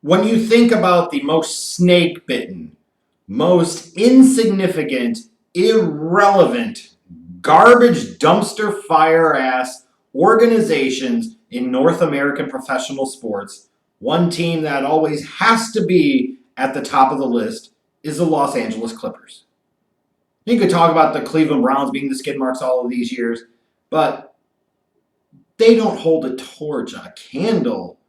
When you think about the most snake-bitten, most insignificant, irrelevant, garbage dumpster fire ass organizations in North American professional sports, one team that always has to be at the top of the list is the Los Angeles Clippers. You could talk about the Cleveland Browns being the skid marks all of these years, but they don't hold a torch, a candle,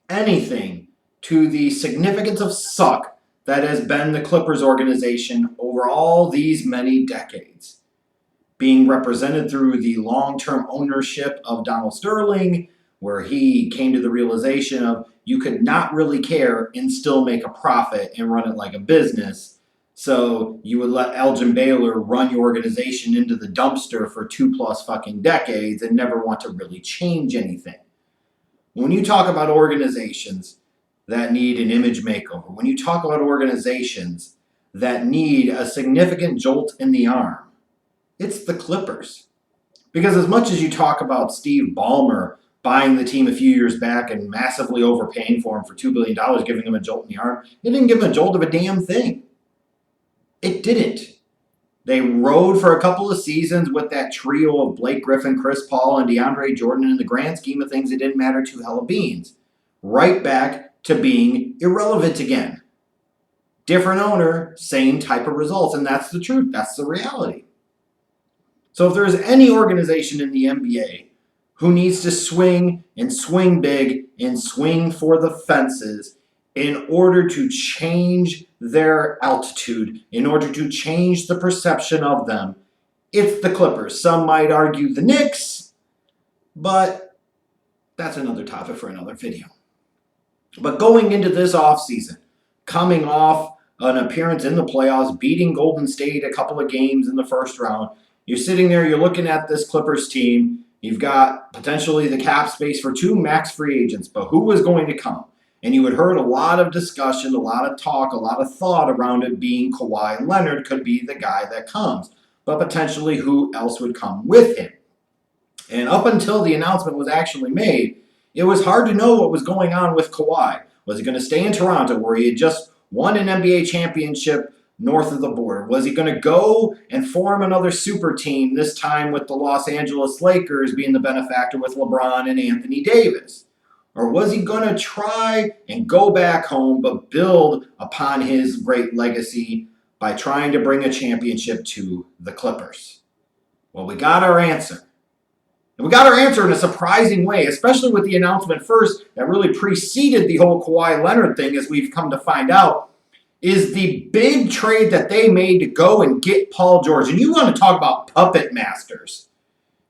anything to the significance of suck that has been the Clippers organization over all these many decades. Being represented through the long-term ownership of Donald Sterling, where he came to the realization of you could not really care and still make a profit and run it like a business. So you would let Elgin Baylor run your organization into the dumpster for 2+ fucking decades and never want to really change anything. When you talk about organizations that need an image makeover, when you talk about organizations that need a significant jolt in the arm, it's the Clippers. Because as much as you talk about Steve Ballmer buying the team a few years back and massively overpaying for him for $2 billion, giving him a jolt in the arm, it didn't give him a jolt of a damn thing. It didn't. They rode for a couple of seasons with that trio of Blake Griffin, Chris Paul, and DeAndre Jordan. In the grand scheme of things, it didn't matter two hella beans. Right back to being irrelevant again. Different owner, same type of results, and that's the truth. That's the reality. So if there's any organization in the NBA who needs to swing and swing big and swing for the fences in order to change their altitude, in order to change the perception of them, it's the Clippers. Some might argue the Knicks, but that's another topic for another video. But going into this offseason, coming off an appearance in the playoffs, beating Golden State a couple of games in the first round, you're sitting there, you're looking at this Clippers team. You've got potentially the cap space for 2 max free agents, but who was going to come? And you had heard a lot of discussion, a lot of talk, a lot of thought around it being Kawhi Leonard could be the guy that comes. But potentially who else would come with him? And up until the announcement was actually made, it was hard to know what was going on with Kawhi. Was he going to stay in Toronto where he had just won an NBA championship north of the border? Was he going to go and form another super team, this time with the Los Angeles Lakers being the benefactor with LeBron and Anthony Davis? Or was he going to try and go back home but build upon his great legacy by trying to bring a championship to the Clippers? Well, we got our answer. And we got our answer in a surprising way, especially with the announcement first that really preceded the whole Kawhi Leonard thing, as we've come to find out, is the big trade that they made to go and get Paul George. And you want to talk about puppet masters.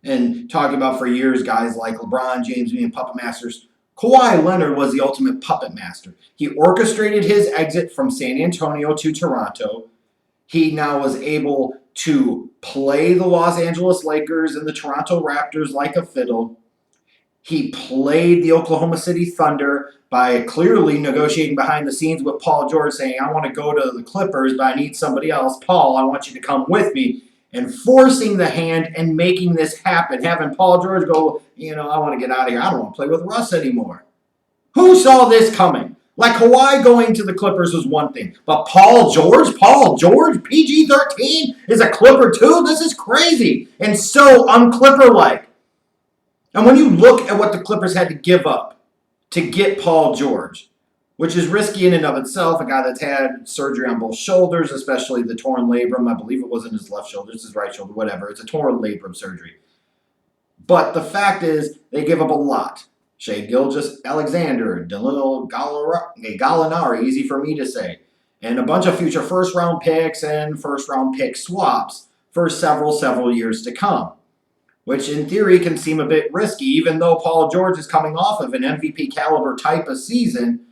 And talking about for years guys like LeBron James being puppet masters. Kawhi Leonard was the ultimate puppet master. He orchestrated his exit from San Antonio to Toronto. He now was able to play the Los Angeles Lakers and the Toronto Raptors like a fiddle. He played the Oklahoma City Thunder by clearly negotiating behind the scenes with Paul George, saying, I want to go to the Clippers, but I need somebody else. Paul, I want you to come with me. And forcing the hand and making this happen. Having Paul George go, I want to get out of here. I don't want to play with Russ anymore. Who saw this coming? Like Kawhi going to the Clippers was one thing. But Paul George, PG13 is a Clipper too? This is crazy. And so un-Clipper-like. And when you look at what the Clippers had to give up to get Paul George, which is risky in and of itself, a guy that's had surgery on both shoulders, especially the torn labrum. I believe it wasn't his left shoulder, it's his right shoulder, whatever. It's a torn labrum surgery. But the fact is, they give up a lot. Shai Gilgeous-Alexander, Danilo Gallinari, easy for me to say, and a bunch of future first-round picks and first-round pick swaps for several years to come, which in theory can seem a bit risky, even though Paul George is coming off of an MVP caliber type of season.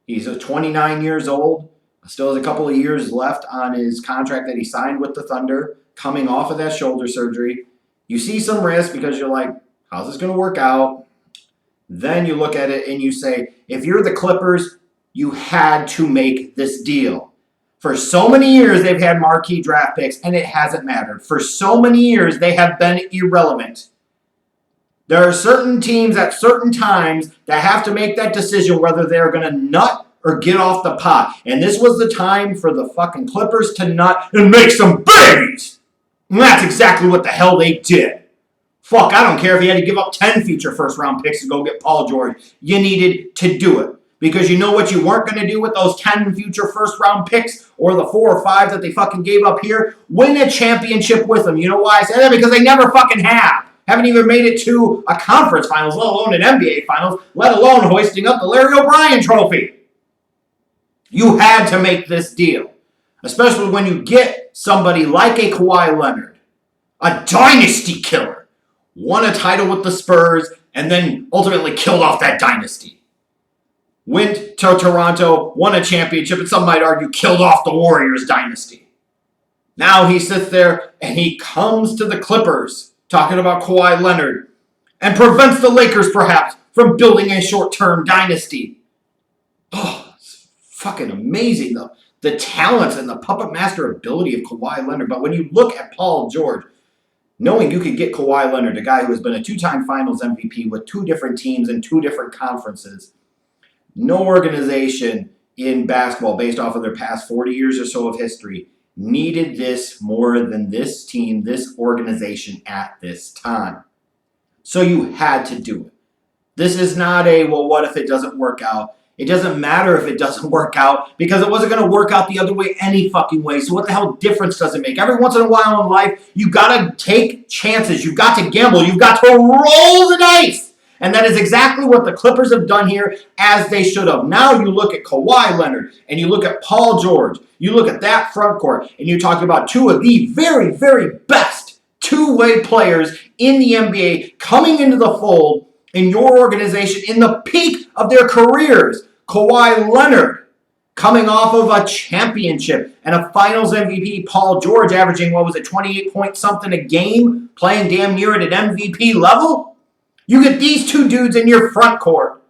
He's 29 years old, still has a couple of years left on his contract that he signed with the Thunder, coming off of that shoulder surgery. You see some risk because you're like, how's this going to work out? Then you look at it and you say, if you're the Clippers, you had to make this deal. For so many years, they've had marquee draft picks, and it hasn't mattered. For so many years, they have been irrelevant. There are certain teams at certain times that have to make that decision whether they're going to nut or get off the pot. And this was the time for the fucking Clippers to nut and make some babies. And that's exactly what the hell they did. Fuck, I don't care if you had to give up 10 future first-round picks to go get Paul George. You needed to do it. Because you know what you weren't going to do with those 10 future first-round picks or the 4 or 5 that they fucking gave up here? Win a championship with them. You know why I say that? Because they never fucking have. Haven't even made it to a conference finals, let alone an NBA finals, let alone hoisting up the Larry O'Brien trophy. You had to make this deal. Especially when you get somebody like a Kawhi Leonard, a dynasty killer, won a title with the Spurs, and then ultimately killed off that dynasty. Went to Toronto, won a championship, and some might argue killed off the Warriors dynasty. Now he sits there and he comes to the Clippers, talking about Kawhi Leonard, and prevents the Lakers perhaps from building a short-term dynasty. Oh, it's fucking amazing though. The talents and the puppet master ability of Kawhi Leonard. But when you look at Paul George, knowing you could get Kawhi Leonard, a guy who has been a 2-time finals MVP with 2 different teams and 2 different conferences, no organization in basketball, based off of their past 40 years or so of history, needed this more than this team, this organization at this time. So you had to do it. This is not a, well, what if it doesn't work out? It doesn't matter if it doesn't work out because it wasn't going to work out the other way any fucking way. So what the hell difference does it make? Every once in a while in life, you got to take chances. You've got to gamble. You've got to roll the dice. And that is exactly what the Clippers have done here, as they should have. Now you look at Kawhi Leonard and you look at Paul George. You look at that front court and you're talking about 2 of the very, very best two-way players in the NBA coming into the fold in your organization in the peak of their careers. Kawhi Leonard coming off of a championship and a finals MVP. Paul George averaging, 28 points something a game, playing damn near at an MVP level. You get these 2 dudes in your front court.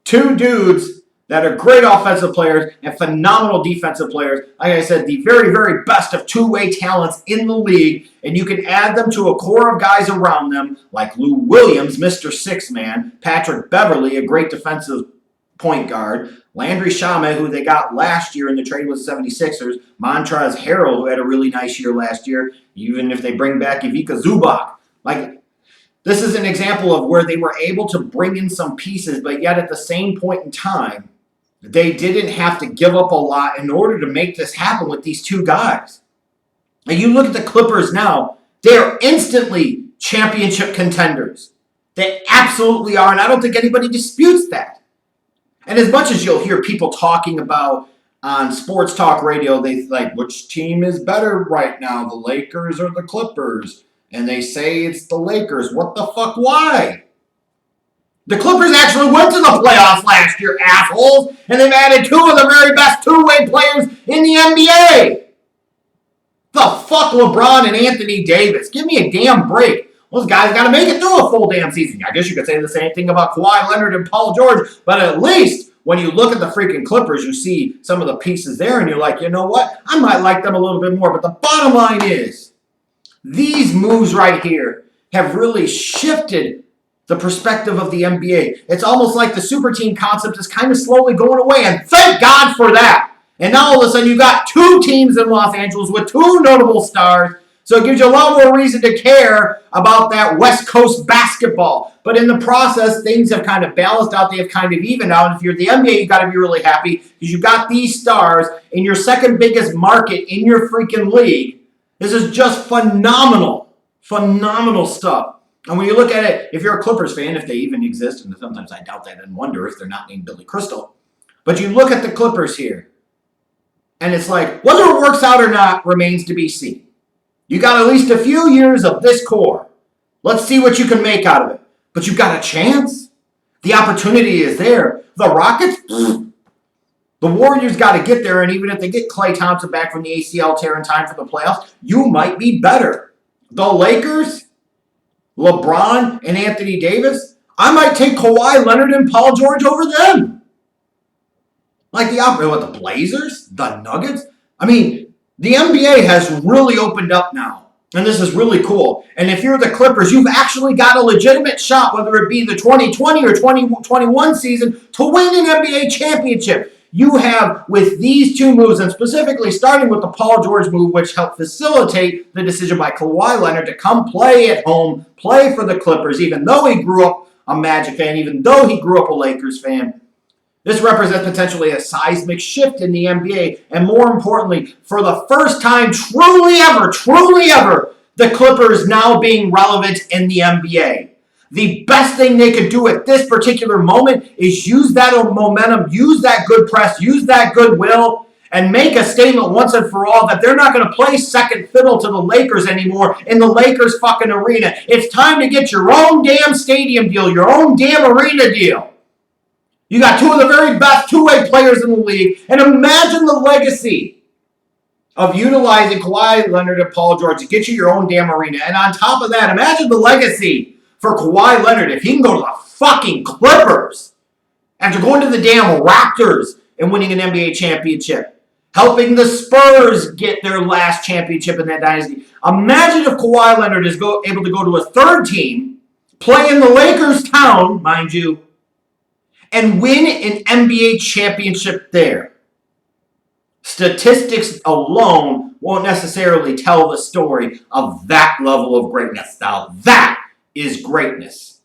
2 dudes that are great offensive players and phenomenal defensive players. Like I said, the very, very best of two-way talents in the league. And you can add them to a core of guys around them like Lou Williams, Mr. Six-Man, Patrick Beverley, a great defensive point guard, Landry Shamet, who they got last year in the trade with the 76ers, Montrezl Harrell, who had a really nice year last year, even if they bring back Ivica Zubac. Like, this is an example of where they were able to bring in some pieces, but yet at the same point in time, they didn't have to give up a lot in order to make this happen with these 2 guys. And you look at the Clippers now, they're instantly championship contenders. They absolutely are, and I don't think anybody disputes that. And as much as you'll hear people talking about on sports talk radio, they like, which team is better right now, the Lakers or the Clippers? And they say it's the Lakers. What the fuck? Why? The Clippers actually went to the playoffs last year, assholes, and they've added 2 of the very best two-way players in the NBA. The fuck, LeBron and Anthony Davis? Give me a damn break. Those guys got to make it through a full damn season. I guess you could say the same thing about Kawhi Leonard and Paul George, but at least when you look at the freaking Clippers, you see some of the pieces there, and you're like, you know what? I might like them a little bit more, but the bottom line is, these moves right here have really shifted the perspective of the NBA. It's almost like the super team concept is kind of slowly going away, and thank God for that. And now all of a sudden you got 2 teams in Los Angeles with 2 notable stars. So it gives you a lot more reason to care about that West Coast basketball. But in the process, things have kind of balanced out. They have kind of evened out. And if you're the NBA, you've got to be really happy because you've got these stars in your second biggest market in your freaking league. This is just phenomenal. Phenomenal stuff. And when you look at it, if you're a Clippers fan, if they even exist, and sometimes I doubt that and wonder if they're not named Billy Crystal, but you look at the Clippers here, and it's like, whether it works out or not remains to be seen. You got at least a few years of this core. Let's see what you can make out of it. But you've got a chance. The opportunity is there. The Rockets, the Warriors got to get there, and even if they get Klay Thompson back from the ACL tear in time for the playoffs, you might be better. The Lakers, LeBron and Anthony Davis, I might take Kawhi Leonard and Paul George over them. Like the Blazers, the Nuggets. I mean, the NBA has really opened up now, and this is really cool. And if you're the Clippers, you've actually got a legitimate shot, whether it be the 2020 or 2021 season, to win an NBA championship. you have with these two moves, and specifically starting with the Paul George move, which helped facilitate the decision by Kawhi Leonard to come play at home, play for the Clippers, even though he grew up a Magic fan, even though he grew up a Lakers fan. This represents potentially a seismic shift in the NBA, and more importantly, for the first time truly ever, the Clippers now being relevant in the NBA. The best thing they could do at this particular moment is use that momentum, use that good press, use that goodwill, and make a statement once and for all that they're not going to play second fiddle to the Lakers anymore in the Lakers fucking arena. It's time to get your own damn stadium deal, your own damn arena deal. You got two of the very best two-way players in the league, and imagine the legacy of utilizing Kawhi Leonard and Paul George to get you your own damn arena. And on top of that, imagine the legacy for Kawhi Leonard if he can go to the fucking Clippers after going to the damn Raptors and winning an NBA championship, helping the Spurs get their last championship in that dynasty. Imagine if Kawhi Leonard is able to go to a third team, play in the Lakers town, mind you, and win an NBA championship there. Statistics alone won't necessarily tell the story of that level of greatness. Now, that is greatness.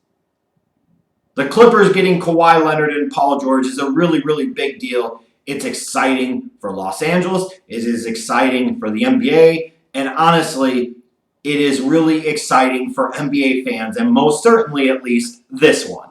The Clippers getting Kawhi Leonard and Paul George is a really, really big deal. It's exciting for Los Angeles. It is exciting for the NBA. And honestly, it is really exciting for NBA fans, and most certainly, at least, this one.